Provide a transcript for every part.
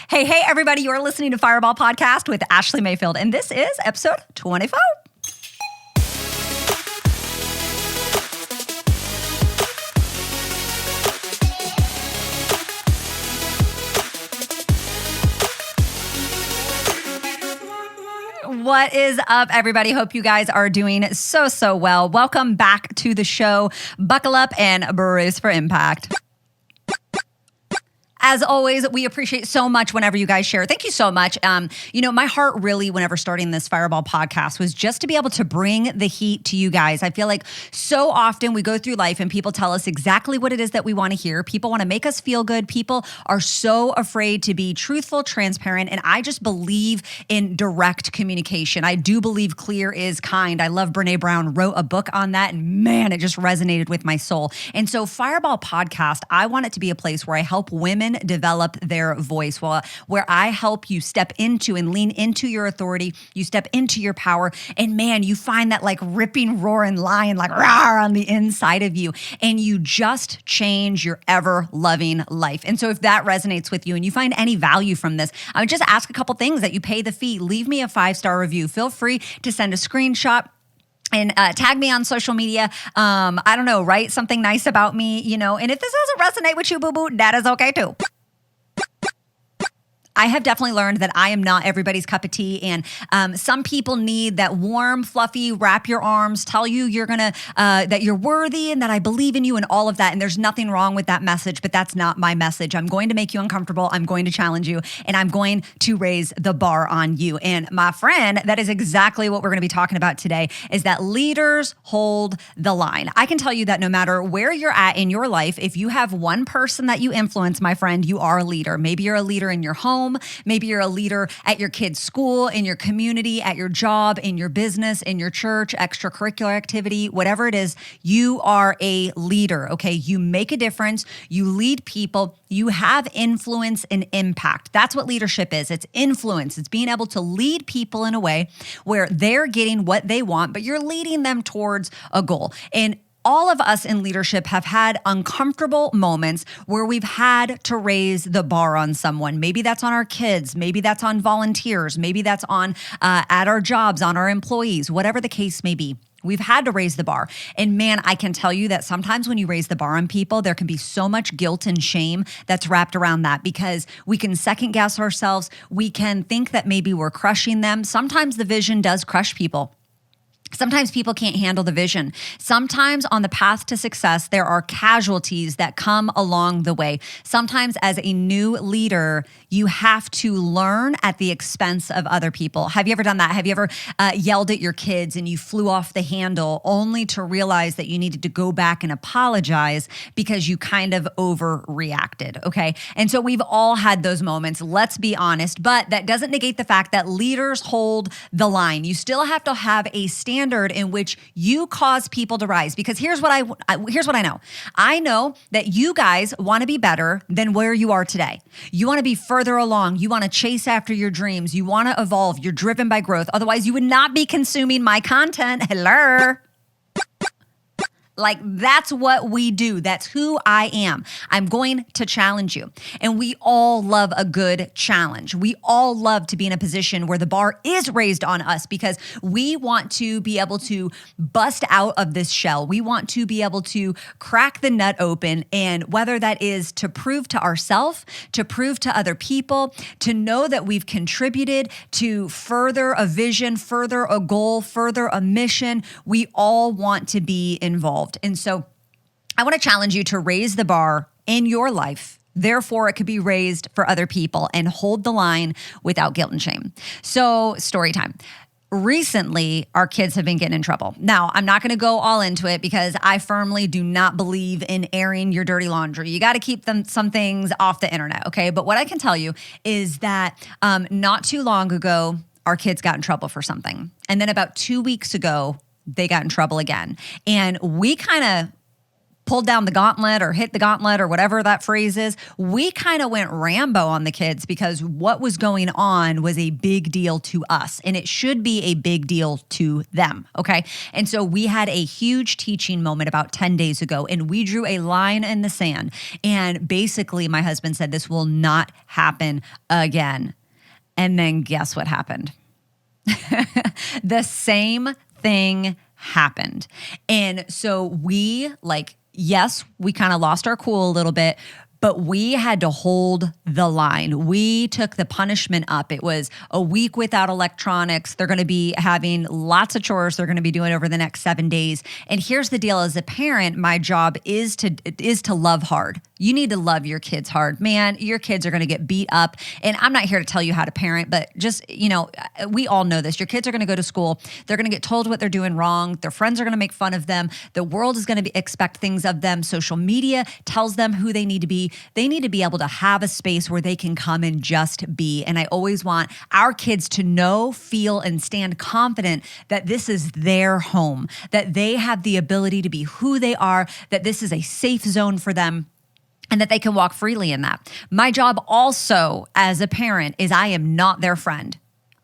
Hey, everybody, you're listening to Fireball Podcast with Ashleigh Mayfield, and this is episode 24. What is up, everybody? Hope you guys are doing so well. Welcome back to the show. Buckle up and brace for impact. As always, we appreciate so much whenever you guys share. Thank you so much. My heart really, whenever starting this Fireball podcast, was just to be able to bring the heat to you guys. I feel like so often we go through life and people tell us exactly what it is that we want to hear. People want to make us feel good. People are so afraid to be truthful, transparent, and I just believe in direct communication. I do believe clear is kind. I love Brene Brown wrote a book on that, and man, it just resonated with my soul. And so Fireball Podcast, I want it to be a place where I help women develop their voice, where I help you step into and lean into your authority. You step into your power, and man, you find that like ripping, roaring lion, like roar on the inside of you, and you just change your ever-loving life. And so if that resonates with you and you find any value from this, I would just ask a couple things that you pay the fee. Leave me a 5-star review. Feel free to send a screenshot and tag me on social media. I don't know, write something nice about me, and if this doesn't resonate with you, boo-boo, that is okay too. I have definitely learned that I am not everybody's cup of tea, and some people need that warm, fluffy, wrap your arms, tell you that you're worthy and that I believe in you and all of that, and there's nothing wrong with that message, but that's not my message. I'm going to make you uncomfortable, I'm going to challenge you, and I'm going to raise the bar on you. And my friend, that is exactly what we're going to be talking about today, is that leaders hold the line. I can tell you that no matter where you're at in your life, if you have one person that you influence, my friend, you are a leader. Maybe you're a leader in your home. Maybe you're a leader at your kid's school, in your community, at your job, in your business, in your church, extracurricular activity, whatever it is, you are a leader, okay? You make a difference, you lead people, you have influence and impact. That's what leadership is. It's influence. It's being able to lead people in a way where they're getting what they want, but you're leading them towards a goal. And all of us in leadership have had uncomfortable moments where we've had to raise the bar on someone. Maybe that's on our kids. Maybe that's on volunteers. Maybe that's on at our jobs, on our employees, whatever the case may be. We've had to raise the bar. And man, I can tell you that sometimes when you raise the bar on people, there can be so much guilt and shame that's wrapped around that, because we can second guess ourselves. We can think that maybe we're crushing them. Sometimes the vision does crush people. Sometimes people can't handle the vision. Sometimes on the path to success, there are casualties that come along the way. Sometimes as a new leader, you have to learn at the expense of other people. Have you ever done that? Have you ever yelled at your kids and you flew off the handle only to realize that you needed to go back and apologize because you kind of overreacted, okay? And so we've all had those moments, let's be honest, but that doesn't negate the fact that leaders hold the line. You still have to have a standard in which you cause people to rise, because here's what I know. I know that you guys want to be better than where you are today. You want to be further along. You want to chase after your dreams. You want to evolve. You're driven by growth. Otherwise, you would not be consuming my content. Hello. Like, that's what we do. That's who I am. I'm going to challenge you. And we all love a good challenge. We all love to be in a position where the bar is raised on us, because we want to be able to bust out of this shell. We want to be able to crack the nut open. And whether that is to prove to ourselves, to prove to other people, to know that we've contributed to further a vision, further a goal, further a mission, we all want to be involved. And so I want to challenge you to raise the bar in your life. Therefore, it could be raised for other people, and hold the line without guilt and shame. So, story time. Recently, our kids have been getting in trouble. Now, I'm not going to go all into it, because I firmly do not believe in airing your dirty laundry. You got to keep some things off the internet, okay? But what I can tell you is that not too long ago, our kids got in trouble for something. And then about 2 weeks ago, they got in trouble again. And we kind of pulled down the gauntlet or hit the gauntlet or whatever that phrase is. We kind of went Rambo on the kids because what was going on was a big deal to us, and it should be a big deal to them, okay? And so we had a huge teaching moment about 10 days ago, and we drew a line in the sand. And basically, my husband said, this will not happen again. And then guess what happened? The same thing happened. And so we yes, we kind of lost our cool a little bit, but we had to hold the line. We took the punishment up. It was a week without electronics. They're going to be having lots of chores they're going to be doing over the next 7 days. And here's the deal. As a parent, my job is to love hard. You need to love your kids hard. Man, your kids are going to get beat up. And I'm not here to tell you how to parent, but just, we all know this. Your kids are going to go to school. They're going to get told what they're doing wrong. Their friends are going to make fun of them. The world is going to expect things of them. Social media tells them who they need to be. They need to be able to have a space where they can come and just be. And I always want our kids to know, feel, and stand confident that this is their home, that they have the ability to be who they are, that this is a safe zone for them, and that they can walk freely in that. My job also as a parent is I am not their friend.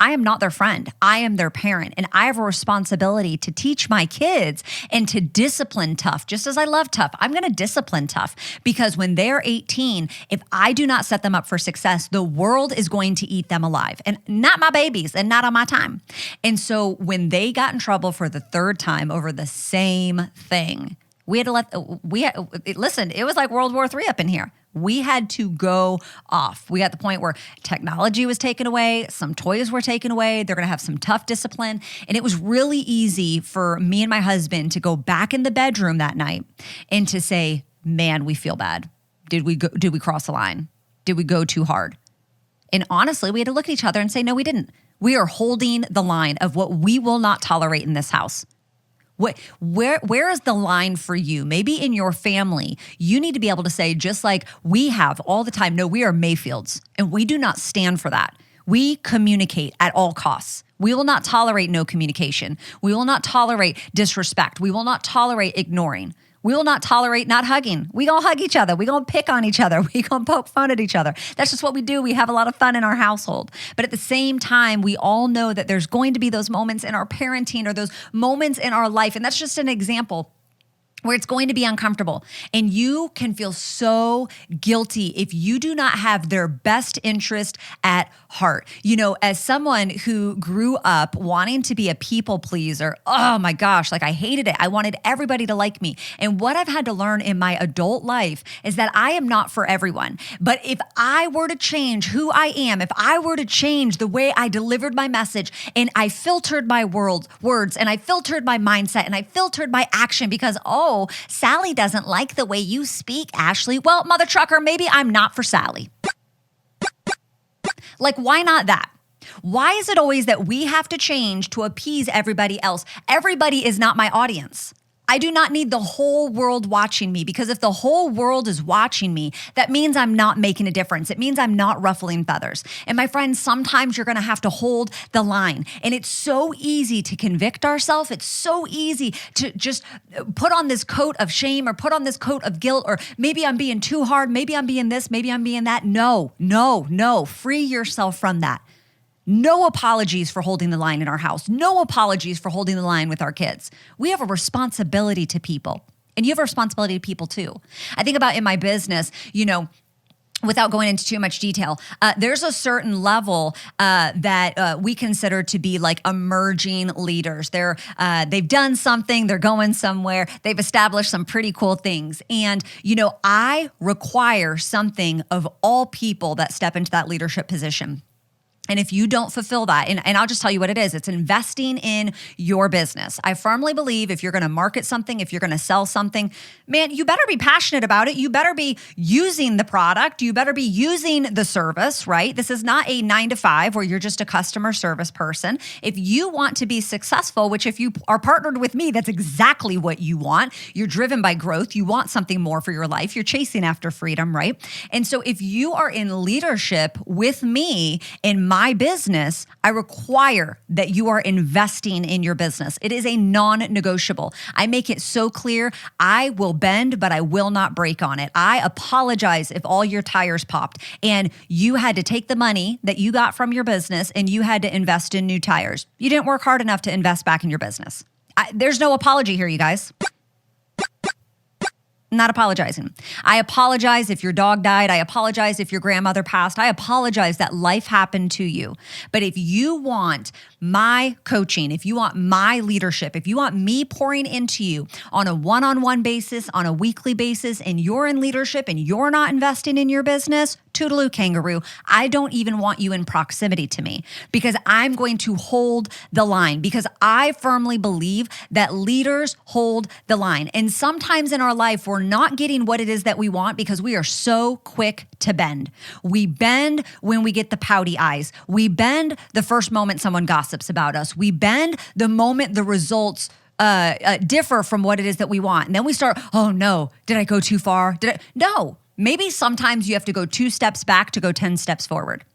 I am not their friend. I am their parent. And I have a responsibility to teach my kids and to discipline tough. Just as I love tough, I'm going to discipline tough because when they're 18, if I do not set them up for success, the world is going to eat them alive, and not my babies and not on my time. And so when they got in trouble for the third time over the same thing, we had to listen, it was like World War III up in here. We had to go off. We got the point where technology was taken away, some toys were taken away. They're going to have some tough discipline. And it was really easy for me and my husband to go back in the bedroom that night and to say, man, we feel bad. Did we cross the line? Did we go too hard? And honestly, we had to look at each other and say, no, we didn't. We are holding the line of what we will not tolerate in this house. Where is the line for you? Maybe in your family, you need to be able to say, just like we have all the time, no, we are Mayfields, and we do not stand for that. We communicate at all costs. We will not tolerate no communication. We will not tolerate disrespect. We will not tolerate ignoring. We will not tolerate not hugging. We gonna hug each other. We gonna pick on each other. We gonna poke fun at each other. That's just what we do. We have a lot of fun in our household. But at the same time, we all know that there's going to be those moments in our parenting or those moments in our life. And that's just an example where it's going to be uncomfortable. And you can feel so guilty if you do not have their best interest at heart. As someone who grew up wanting to be a people pleaser, oh my gosh, I hated it. I wanted everybody to like me. And what I've had to learn in my adult life is that I am not for everyone. But if I were to change who I am, if I were to change the way I delivered my message, and I filtered my words, and I filtered my mindset, and I filtered my action because, Sally doesn't like the way you speak, Ashleigh. Well, mother trucker, maybe I'm not for Sally. Why not that? Why is it always that we have to change to appease everybody else? Everybody is not my audience. I do not need the whole world watching me, because if the whole world is watching me, that means I'm not making a difference. It means I'm not ruffling feathers. And my friends, sometimes you're going to have to hold the line. And it's so easy to convict ourselves. It's so easy to just put on this coat of shame or put on this coat of guilt, or maybe I'm being too hard. Maybe I'm being this. Maybe I'm being that. No. Free yourself from that. No apologies for holding the line in our house. No apologies for holding the line with our kids. We have a responsibility to people, and you have a responsibility to people too. I think about in my business, without going into too much detail, there's a certain level that we consider to be like emerging leaders. They've done something, they're going somewhere, they've established some pretty cool things. And, I require something of all people that step into that leadership position. And if you don't fulfill that, and I'll just tell you what it is, it's investing in your business. I firmly believe if you're going to market something, if you're going to sell something, man, you better be passionate about it. You better be using the product. You better be using the service, right? This is not a 9-to-5 where you're just a customer service person. If you want to be successful, which if you are partnered with me, that's exactly what you want. You're driven by growth. You want something more for your life. You're chasing after freedom, right? And so if you are in leadership with me in my my business, I require that you are investing in your business. It is a non-negotiable. I make it so clear, I will bend, but I will not break on it. I apologize if all your tires popped and you had to take the money that you got from your business and you had to invest in new tires. You didn't work hard enough to invest back in your business. There's no apology here, you guys. Not apologizing. I apologize if your dog died. I apologize if your grandmother passed. I apologize that life happened to you. But if you want my coaching, if you want my leadership, if you want me pouring into you on a one-on-one basis, on a weekly basis, and you're in leadership and you're not investing in your business, toodaloo kangaroo, I don't even want you in proximity to me because I'm going to hold the line because I firmly believe that leaders hold the line. And sometimes in our life, we're not getting what it is that we want because we are so quick to bend. We bend when we get the pouty eyes. We bend the first moment someone gossips about us. We bend the moment the results differ from what it is that we want. And then we start, oh no, did I go too far? No. Maybe sometimes you have to go 2 steps back to go 10 steps forward.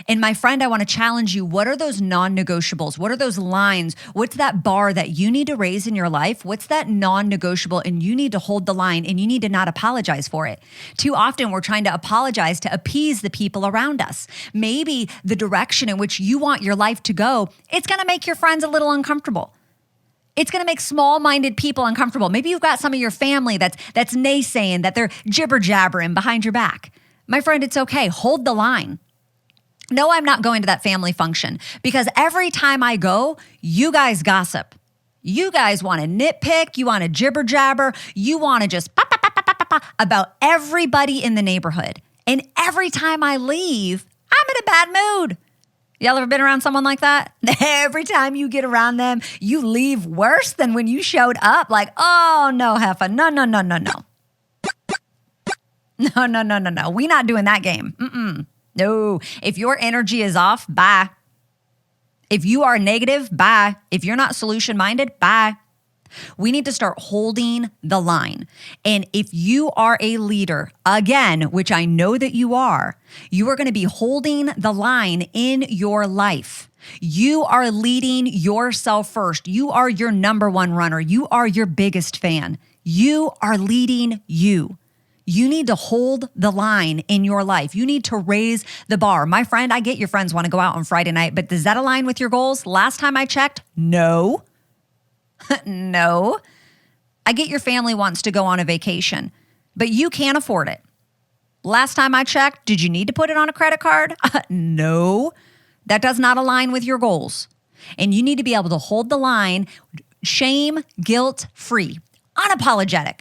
And my friend, I want to challenge you. What are those non-negotiables? What are those lines? What's that bar that you need to raise in your life? What's that non-negotiable? And you need to hold the line and you need to not apologize for it. Too often we're trying to apologize to appease the people around us. Maybe the direction in which you want your life to go, it's going to make your friends a little uncomfortable. It's going to make small-minded people uncomfortable. Maybe you've got some of your family that's naysaying, that they're jibber-jabbering behind your back. My friend, it's okay. Hold the line. No, I'm not going to that family function because every time I go, you guys gossip. You guys want to nitpick. You want to jibber-jabber. You want to just about everybody in the neighborhood. And every time I leave, I'm in a bad mood. Y'all ever been around someone like that? Every time you get around them, you leave worse than when you showed up. Like, oh, no, Heffa, no. No. We not doing that game. No. If your energy is off, bye. If you are negative, bye. If you're not solution-minded, bye. We need to start holding the line. And if you are a leader, again, which I know that you are going to be holding the line in your life. You are leading yourself first. You are your number one runner. You are your biggest fan. You are leading you. You need to hold the line in your life. You need to raise the bar. My friend, I get your friends want to go out on Friday night, but does that align with your goals? Last time I checked, no. No. I get your family wants to go on a vacation, but you can't afford it. Last time I checked, did you need to put it on a credit card? No. That does not align with your goals. And you need to be able to hold the line, shame, guilt-free, unapologetic,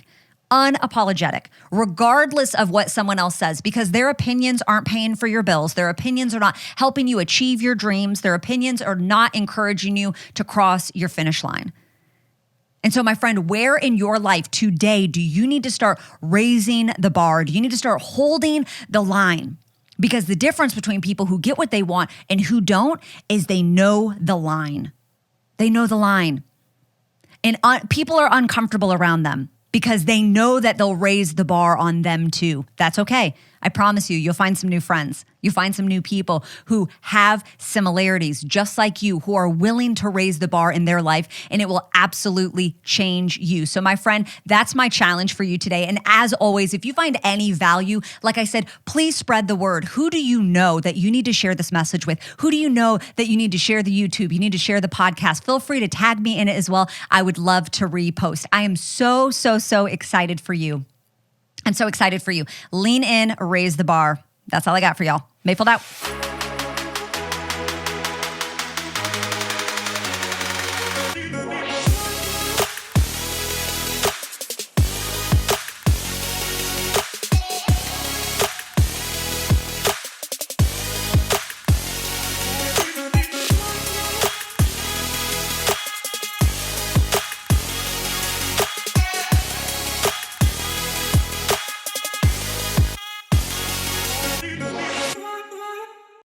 regardless of what someone else says, because their opinions aren't paying for your bills. Their opinions are not helping you achieve your dreams. Their opinions are not encouraging you to cross your finish line. And so, my friend, where in your life today do you need to start raising the bar? Do you need to start holding the line? Because the difference between people who get what they want and who don't is they know the line. They know the line. And people are uncomfortable around them because they know that they'll raise the bar on them too. That's okay. I promise you, you'll find some new friends. You'll find some new people who have similarities just like you, who are willing to raise the bar in their life, and it will absolutely change you. So my friend, that's my challenge for you today. And as always, if you find any value, like I said, please spread the word. Who do you know that you need to share this message with? Who do you know that you need to share the YouTube? You need to share the podcast. Feel free to tag me in it as well. I would love to repost. I am so excited for you. I'm so excited for you. Lean in, raise the bar. That's all I got for y'all. Mayfield out.